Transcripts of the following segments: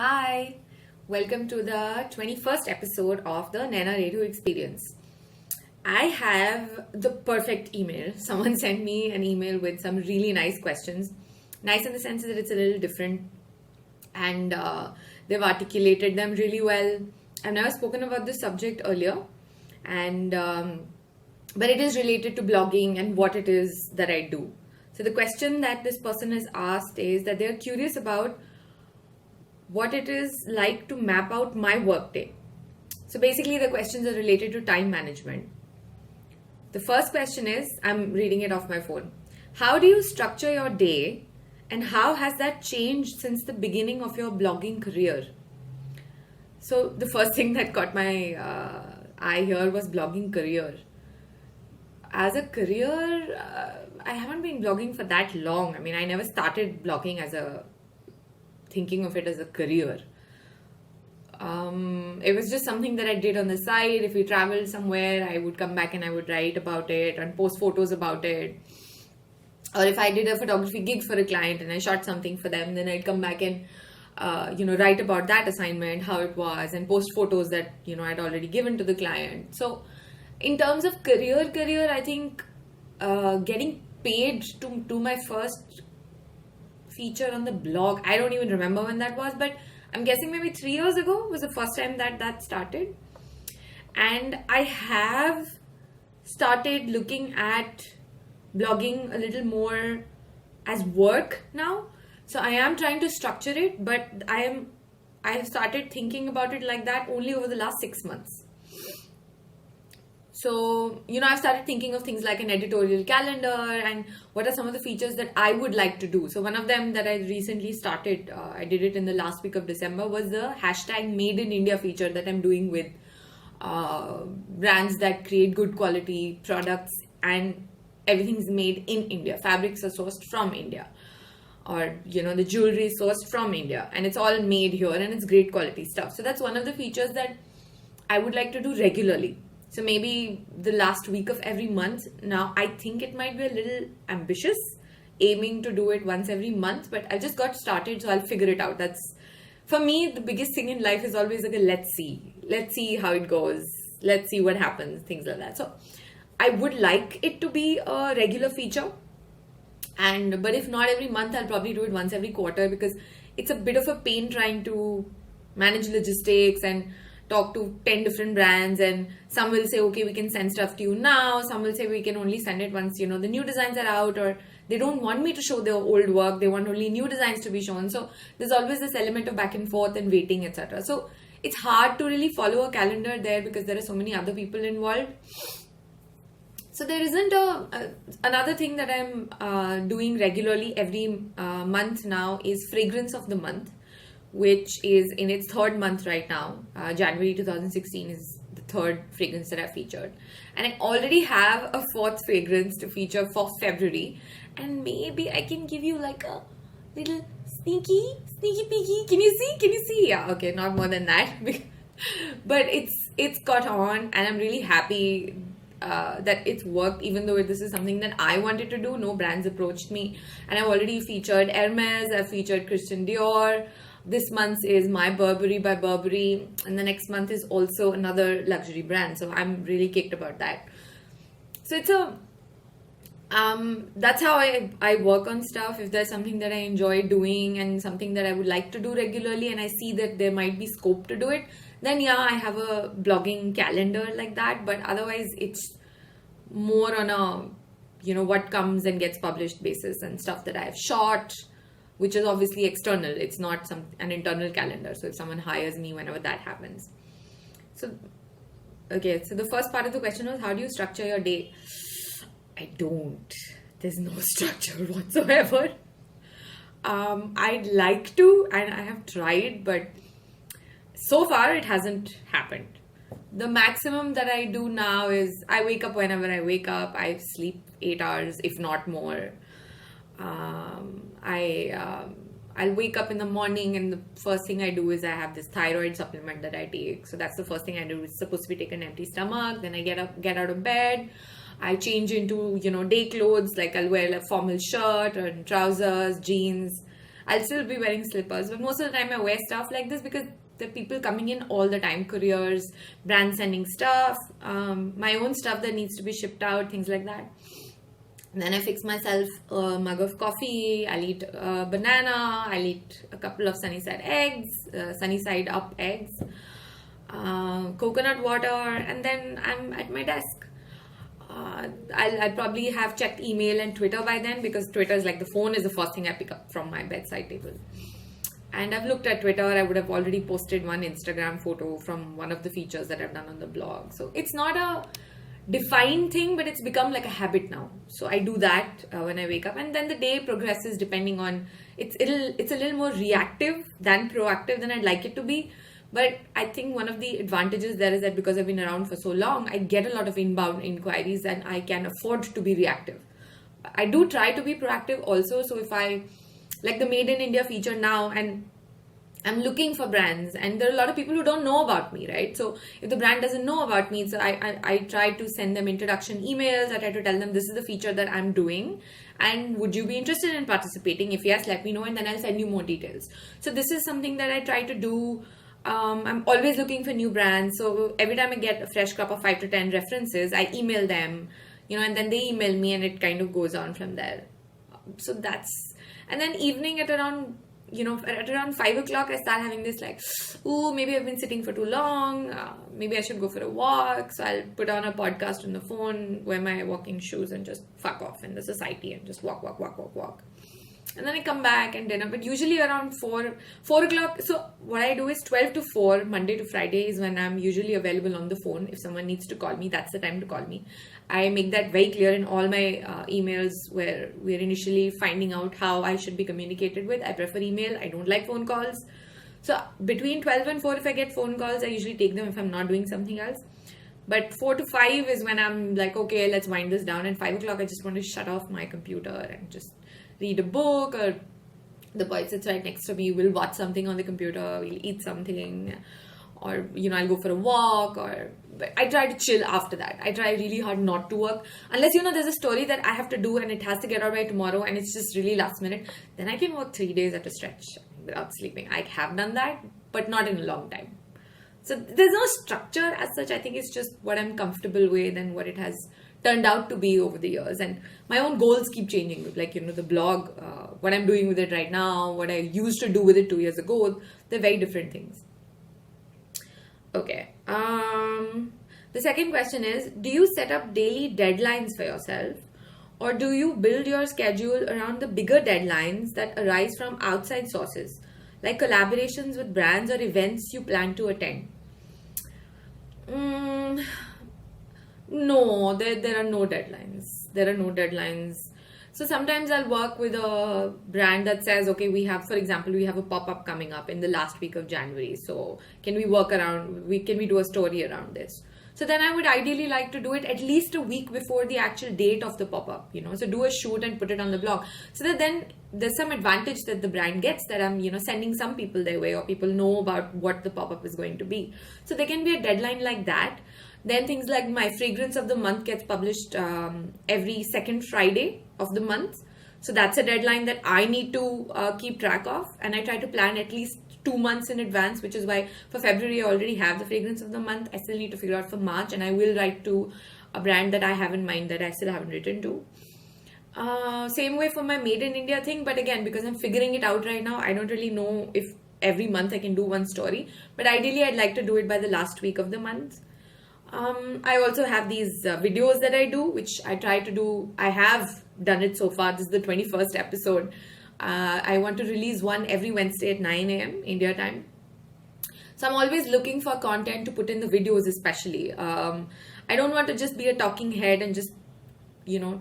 Hi, welcome to the 21st episode of the Naina Redhu experience. I have the perfect email. Someone sent me an email with some really nice questions. Nice in the sense that it's a little different and they've articulated them really well. I've never spoken about this subject earlier, and but it is related to blogging and what it is that I do. So the question that this person has asked is that they're curious about what it is like to map out my workday. So basically the questions are related to time management. The first question is, I'm reading it off my phone. How do you structure your day and how has that changed since the beginning of your blogging career? So the first thing that caught my eye here was blogging career. As a career, I haven't been blogging for that long. I mean, I never started blogging thinking of it as a career. It was just something that I did on the side. If we traveled somewhere, I would come back and I would write about it and post photos about it. Or if I did a photography gig for a client and I shot something for them, then I'd come back and write about that assignment, how it was, and post photos that I'd already given to the client. So in terms of career, I think getting paid to do my first feature on the blog, I don't even remember when that was, but I'm guessing maybe 3 years ago was the first time that started. And I have started looking at blogging a little more as work now. So I am trying to structure it, but I have started thinking about it like that only over the last 6 months. So, I've started thinking of things like an editorial calendar and what are some of the features that I would like to do. So one of them that I recently started, I did it in the last week of December, was the hashtag Made in India feature that I'm doing with brands that create good quality products and everything's made in India. Fabrics are sourced from India, or, the jewelry is sourced from India, and it's all made here and it's great quality stuff. So that's one of the features that I would like to do regularly. So maybe the last week of every month. Now, I think it might be a little ambitious, aiming to do it once every month, but I just got started, so I'll figure it out. That's, for me, the biggest thing in life is always like let's see how it goes. Let's see what happens, things like that. So I would like it to be a regular feature. But if not every month, I'll probably do it once every quarter, because it's a bit of a pain trying to manage logistics and talk to 10 different brands, and some will say, okay, we can send stuff to you now. Some will say we can only send it once, the new designs are out, or they don't want me to show their old work. They want only new designs to be shown. So there's always this element of back and forth and waiting, etc. So it's hard to really follow a calendar there because there are so many other people involved. So there isn't another thing that I'm doing regularly every month now is fragrance of the month, which is in its third month right now. January 2016 is the third fragrance that I featured. And I already have a fourth fragrance to feature for February. And maybe I can give you like a little sneaky peeky. Can you see? Yeah, okay, not more than that. But it's got on, and I'm really happy that it's worked, even though this is something that I wanted to do. No brands approached me. And I've already featured Hermes, I've featured Christian Dior. This month is My Burberry by Burberry, and the next month is also another luxury brand. So I'm really kicked about that. So it's that's how I work on stuff. If there's something that I enjoy doing and something that I would like to do regularly, and I see that there might be scope to do it, then yeah, I have a blogging calendar like that. But otherwise, it's more on a what comes and gets published basis and stuff that I have shot, which is obviously external. It's not an internal calendar. So if someone hires me, whenever that happens. So the first part of the question was, how do you structure your day? I don't. There's no structure whatsoever. I'd like to, and I have tried, but so far it hasn't happened. The maximum that I do now is I wake up whenever I wake up. I sleep 8 hours, if not more. I'll wake up in the morning, and the first thing I do is I have this thyroid supplement that I take. So that's the first thing I do. It's supposed to be taken empty stomach. Then I get out of bed. I change into, day clothes, like I'll wear a formal shirt or trousers, jeans. I'll still be wearing slippers. But most of the time I wear stuff like this because there are people coming in all the time, couriers, brands sending stuff, my own stuff that needs to be shipped out, things like that. And then I fix myself a mug of coffee, I'll eat a banana, I'll eat a couple of sunny side up eggs, coconut water, and then I'm at my desk. I'll probably have checked email and Twitter by then, because Twitter is like the phone is the first thing I pick up from my bedside table. And I've looked at Twitter. I would have already posted one Instagram photo from one of the features that I've done on the blog. So it's not a defined thing, but it's become like a habit now. So I do that when I wake up, and then the day progresses depending on it's a little more reactive than proactive than I'd like it to be. But I think one of the advantages there is that because I've been around for so long, I get a lot of inbound inquiries and I can afford to be reactive. I do try to be proactive also. So if I like the Made in India feature now, and I'm looking for brands, and there are a lot of people who don't know about me, right? So if the brand doesn't know about me, so I try to send them introduction emails. I try to tell them this is the feature that I'm doing, and would you be interested in participating? If yes, let me know, and then I'll send you more details. So this is something that I try to do. I'm always looking for new brands. So every time I get a fresh crop of 5 to 10 references, I email them, and then they email me, and it kind of goes on from there. So that's, and then evening at around 5 o'clock, I start having this like, ooh, maybe I've been sitting for too long. Maybe I should go for a walk. So I'll put on a podcast on the phone, wear my walking shoes, and just fuck off in the society and just walk. And then I come back and dinner. But usually around 4 o'clock. So what I do is 12 to 4, Monday to Friday is when I'm usually available on the phone. If someone needs to call me, that's the time to call me. I make that very clear in all my emails where we're initially finding out how I should be communicated with. I prefer email. I don't like phone calls. So between 12 and 4, if I get phone calls, I usually take them if I'm not doing something else. But 4 to 5 is when I'm like, okay, let's wind this down. And 5 o'clock, I just want to shut off my computer and just read a book, or the boy sits right next to me. We'll watch something on the computer. We'll eat something, or I'll go for a walk. Or I try to chill after that. I try really hard not to work unless there's a story that I have to do and it has to get out by tomorrow and it's just really last minute. Then I can work 3 days at a stretch without sleeping. I have done that, but not in a long time. So there's no structure as such. I think it's just what I'm comfortable with and what it has turned out to be over the years. And my own goals keep changing. Like, the blog, what I'm doing with it right now, what I used to do with it 2 years ago, they're very different things. Okay. The second question is, do you set up daily deadlines for yourself, or do you build your schedule around the bigger deadlines that arise from outside sources, like collaborations with brands or events you plan to attend? No, there are no deadlines. So sometimes I'll work with a brand that says, okay, for example, we have a pop-up coming up in the last week of January. So can we do a story around this? So then I would ideally like to do it at least a week before the actual date of the pop-up, so do a shoot and put it on the blog. So that then there's some advantage that the brand gets, that I'm, sending some people their way, or people know about what the pop-up is going to be. So there can be a deadline like that. Then things like my fragrance of the month gets published every second Friday of the month. So that's a deadline that I need to keep track of. And I try to plan at least 2 months in advance, which is why for February I already have the fragrance of the month. I still need to figure out for March, and I will write to a brand that I have in mind that I still haven't written to. Same way for my Made in India thing. But again, because I'm figuring it out right now, I don't really know if every month I can do one story. But ideally, I'd like to do it by the last week of the month. I also have these videos that I do, which I try to do. I have done it so far. This is the 21st episode. I want to release one every Wednesday at 9 a.m. India time. So I'm always looking for content to put in the videos, especially. I don't want to just be a talking head and just,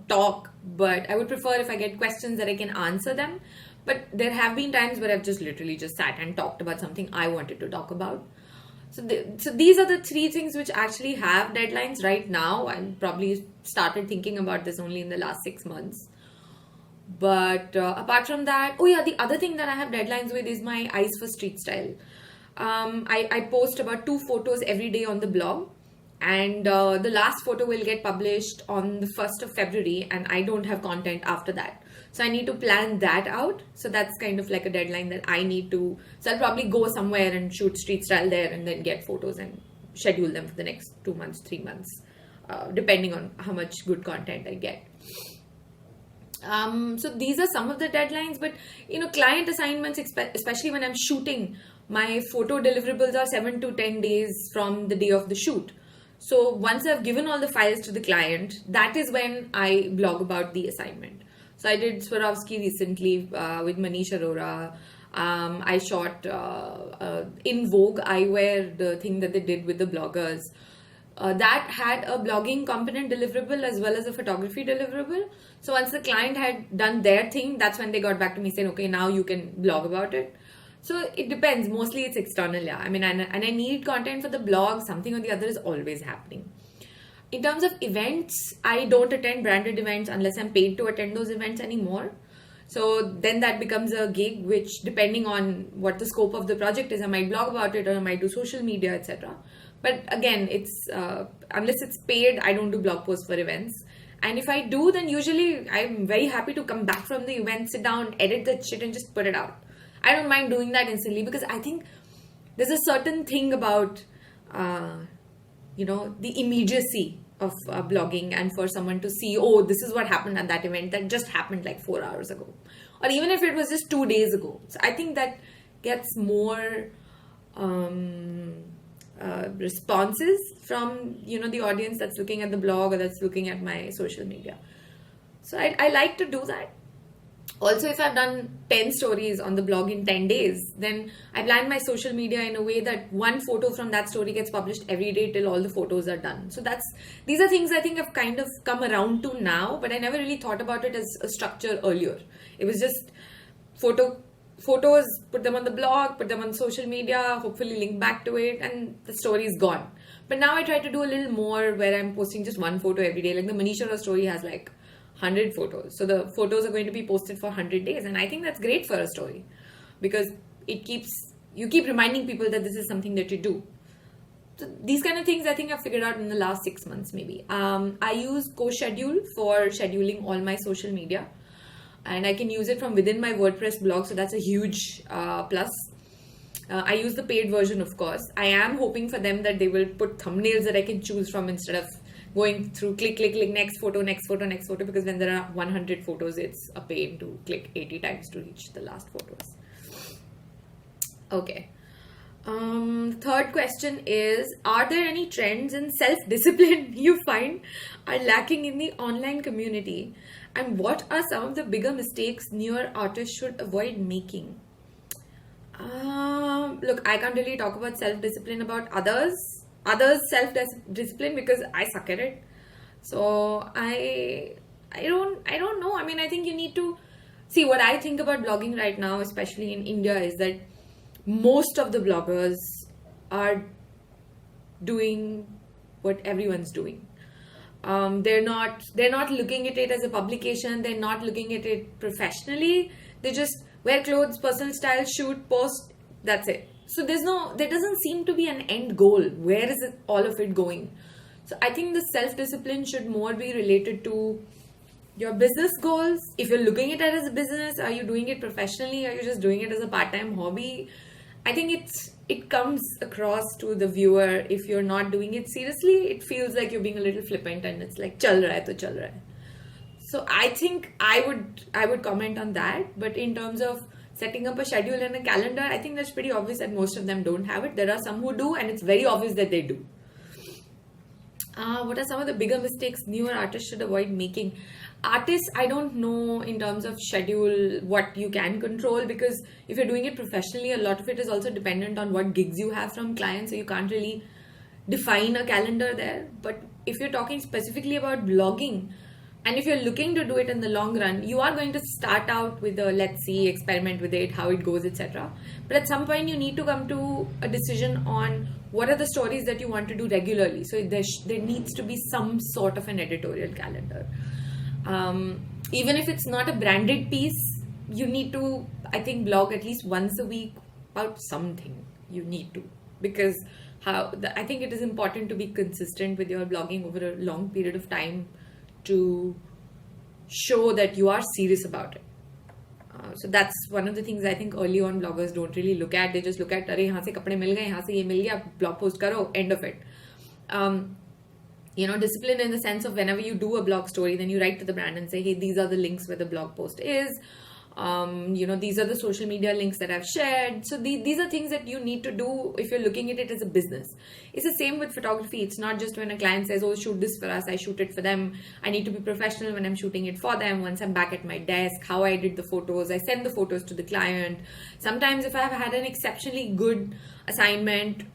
talk. But I would prefer if I get questions that I can answer them. But there have been times where I've just literally just sat and talked about something I wanted to talk about. So these are the 3 things which actually have deadlines right now. I probably started thinking about this only in the last 6 months. But apart from that, the other thing that I have deadlines with is my Eyes for Street Style. I post about 2 photos every day on the blog. And the last photo will get published on the 1st of February, and I don't have content after that. So I need to plan that out. So that's kind of like a deadline that I need to. So I'll probably go somewhere and shoot street style there and then get photos and schedule them for the next 2 months, 3 months, depending on how much good content I get. So these are some of the deadlines, but client assignments, especially when I'm shooting, my photo deliverables are 7 to 10 days from the day of the shoot. So once I've given all the files to the client, that is when I blog about the assignment. So I did Swarovski recently with Manish Arora. I shot in Vogue Eyewear, the thing that they did with the bloggers. That had a blogging component deliverable as well as a photography deliverable. So once the client had done their thing, that's when they got back to me saying, okay, now you can blog about it. So it depends. Mostly it's external, yeah. I mean, and I need content for the blog. Something or the other is always happening. In terms of events, I don't attend branded events unless I'm paid to attend those events anymore. So then that becomes a gig, which depending on what the scope of the project is, I might blog about it or I might do social media, etc. But again, it's unless it's paid, I don't do blog posts for events. And if I do, then usually I'm very happy to come back from the event, sit down, edit the shit and just put it out. I don't mind doing that instantly because I think there's a certain thing about, the immediacy of blogging and for someone to see, oh, this is what happened at that event that just happened like 4 hours ago. Or even if it was just 2 days ago. So I think that gets more responses from, the audience that's looking at the blog or that's looking at my social media. So I like to do that. Also, if I've done 10 stories on the blog in 10 days, then I plan my social media in a way that one photo from that story gets published every day till all the photos are done. So these are things I think I've kind of come around to now, but I never really thought about it as a structure earlier. It was just photos, put them on the blog, put them on social media, hopefully link back to it, and the story is gone. But now I try to do a little more where I'm posting just one photo every day. Like the Manish Arora story has like 100 photos. So the photos are going to be posted for 100 days. And I think that's great for a story because you keep reminding people that this is something that you do. So these kind of things I think I've figured out in the last 6 months maybe. I use CoSchedule for scheduling all my social media. And I can use it from within my WordPress blog. So that's a huge plus. I use the paid version, of course. I am hoping for them that they will put thumbnails that I can choose from instead of going through click, next photo, because when there are 100 photos, it's a pain to click 80 times to reach the last photos. Okay. Third question is, are there any trends in self-discipline you find are lacking in the online community? And what are some of the bigger mistakes newer artists should avoid making? Look, I can't really talk about self-discipline about others self-discipline because I suck at it. So I don't know. I mean, I think you need to see what I think about blogging right now, especially in India, is that most of the bloggers are doing what everyone's doing. They're not looking at it as a publication. They're not looking at it professionally. They just wear clothes, personal style, shoot, post. That's it. So there doesn't seem to be an end goal. Where is all of it going? So I think the self-discipline should more be related to your business goals. If you're looking at it as a business, are you doing it professionally? Are you just doing it as a part-time hobby? I think it comes across to the viewer. If you're not doing it seriously, it feels like you're being a little flippant and it's like chal raha hai to chal raha hai. So I think I would comment on that. But in terms of setting up a schedule and a calendar, I think that's pretty obvious that most of them don't have it. There are some who do, and it's very obvious that they do. What are some of the bigger mistakes newer artists should avoid making? Artists, I don't know in terms of schedule what you can control, because if you're doing it professionally, a lot of it is also dependent on what gigs you have from clients, so you can't really define a calendar there. But if you're talking specifically about blogging, and if you're looking to do it in the long run, you are going to start out with a let's see, experiment with it, how it goes, etc. But at some point, you need to come to a decision on what are the stories that you want to do regularly. So there needs to be some sort of an editorial calendar. Even if it's not a branded piece, you need to, I think, blog at least once a week about something. You need to, because I think it is important to be consistent with your blogging over a long period of time to show that you are serious about it. so that's one of the things I think early on bloggers don't really look at. They just look at, अरे यहाँ से कपड़े मिल गए, यहाँ से ये मिल गया, blog post करो, end of it. Discipline in the sense of whenever you do a blog story, then you write to the brand and say, hey, these are the links where the blog post is. These are the social media links that I've shared. So these are things that you need to do if you're looking at it as a business. It's the same with photography. It's not just when a client says, oh, shoot this for us, I shoot it for them. I need to be professional when I'm shooting it for them. Once I'm back at my desk, how I did the photos, I send the photos to the client. Sometimes if I've had an exceptionally good assignment,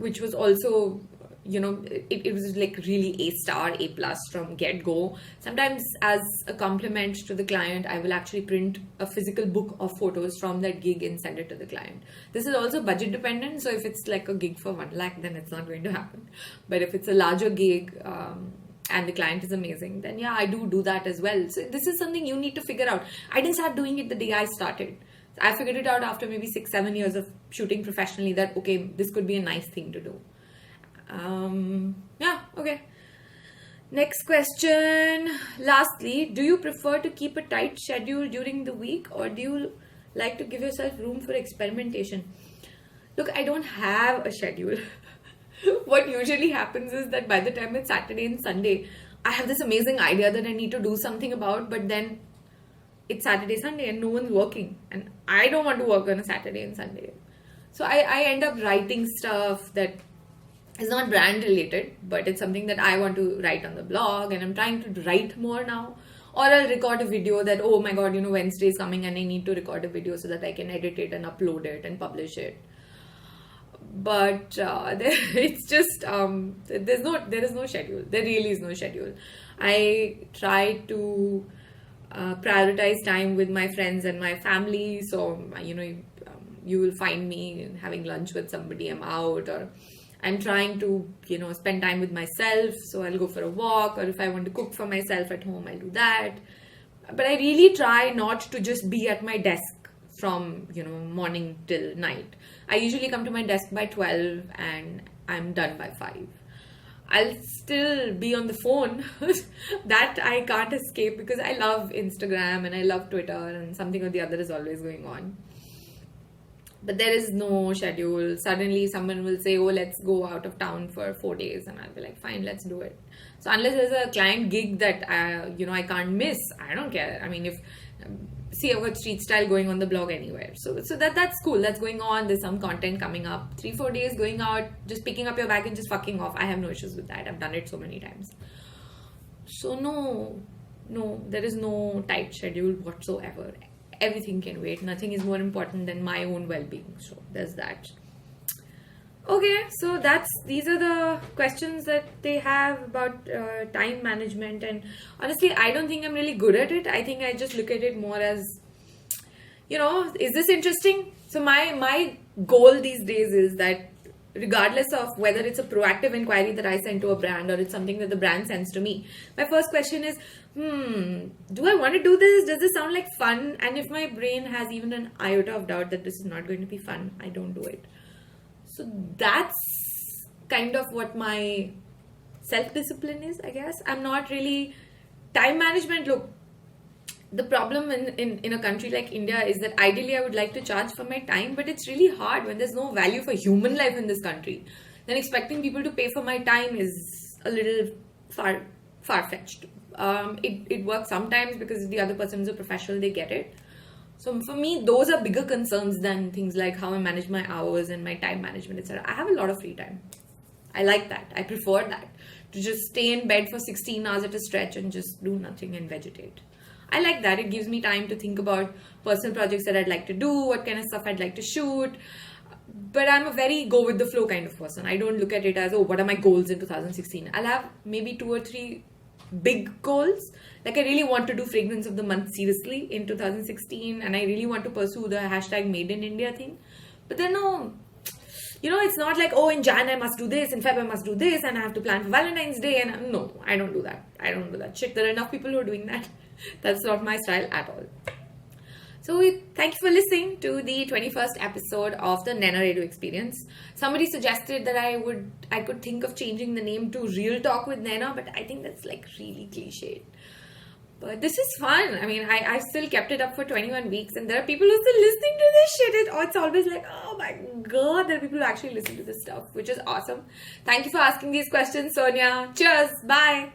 which was also it was like really A-star, A+ from get-go. Sometimes as a compliment to the client, I will actually print a physical book of photos from that gig and send it to the client. This is also budget dependent. So if it's like a gig for 1 lakh, then it's not going to happen. But if it's a larger gig and the client is amazing, then yeah, I do that as well. So this is something you need to figure out. I didn't start doing it the day I started. I figured it out after maybe 6-7 years of shooting professionally that, okay, this could be a nice thing to do. Okay. Next question. Lastly, do you prefer to keep a tight schedule during the week, or do you like to give yourself room for experimentation? Look, I don't have a schedule. What usually happens is that by the time it's Saturday and Sunday, I have this amazing idea that I need to do something about, but then it's Saturday, Sunday and no one's working, and I don't want to work on a Saturday and Sunday. So I end up writing stuff that is not brand related, but it's something that I want to write on the blog, and I'm trying to write more now. Or I'll record a video that, oh my god, Wednesday is coming and I need to record a video so that I can edit it and upload it and publish it. But it's just there is no schedule. There really is no schedule. I try to prioritize time with my friends and my family. So you will find me having lunch with somebody. I'm out, or I'm trying to, spend time with myself. So I'll go for a walk, or if I want to cook for myself at home, I'll do that. But I really try not to just be at my desk from, morning till night. I usually come to my desk by 12 and I'm done by 5. I'll still be on the phone. That I can't escape because I love Instagram and I love Twitter, and something or the other is always going on. But there is no schedule. Suddenly someone will say, oh, let's go out of town for 4 days. And I'll be like, fine, let's do it. So unless there's a client gig that, I can't miss, I don't care. I mean, I've got street style going on the blog anywhere. So that's cool. That's going on. There's some content coming up. 3-4 days going out, just picking up your bag and just fucking off. I have no issues with that. I've done it so many times. So no, there is no tight schedule whatsoever. Everything can wait. Nothing is more important than my own well-being. So there's that. Okay, so these are the questions that they have about time management. And honestly, I don't think I'm really good at it. I think I just look at it more as, is this interesting? So my goal these days is that regardless of whether it's a proactive inquiry that I send to a brand or it's something that the brand sends to me, my first question is, do I want to do this? Does this sound like fun? And if my brain has even an iota of doubt that this is not going to be fun, I don't do it. So that's kind of what my self-discipline is, I guess. I'm not really... Time management, look, the problem in a country like India is that ideally I would like to charge for my time, but it's really hard when there's no value for human life in this country. Then expecting people to pay for my time is a little far-fetched. It works sometimes because the other person is a professional, they get it. So for me, those are bigger concerns than things like how I manage my hours and my time management, etc. I have a lot of free time. I like that. I prefer that. To just stay in bed for 16 hours at a stretch and just do nothing and vegetate. I like that. It gives me time to think about personal projects that I'd like to do, what kind of stuff I'd like to shoot. But I'm a very go with the flow kind of person. I don't look at it as, oh, what are my goals in 2016? I'll have maybe 2 or 3 big goals. Like I really want to do fragrance of the month seriously in 2016, and I really want to pursue the hashtag made in India thing. But then no, it's not like, oh, in Jan I must do this, in Feb I must do this, and I have to plan for Valentine's Day. And no, I don't do that. Shit, there are enough people who are doing that. That's not my style at all. So thank you for listening to the 21st episode of the Naina Redhu Experience. Somebody suggested that I could think of changing the name to Real Talk with Naina, but I think that's like really cliched. But this is fun. I mean, I still kept it up for 21 weeks, and there are people who are still listening to this shit. It's always like, oh my god, there are people who actually listen to this stuff, which is awesome. Thank you for asking these questions, Sonia. Cheers. Bye.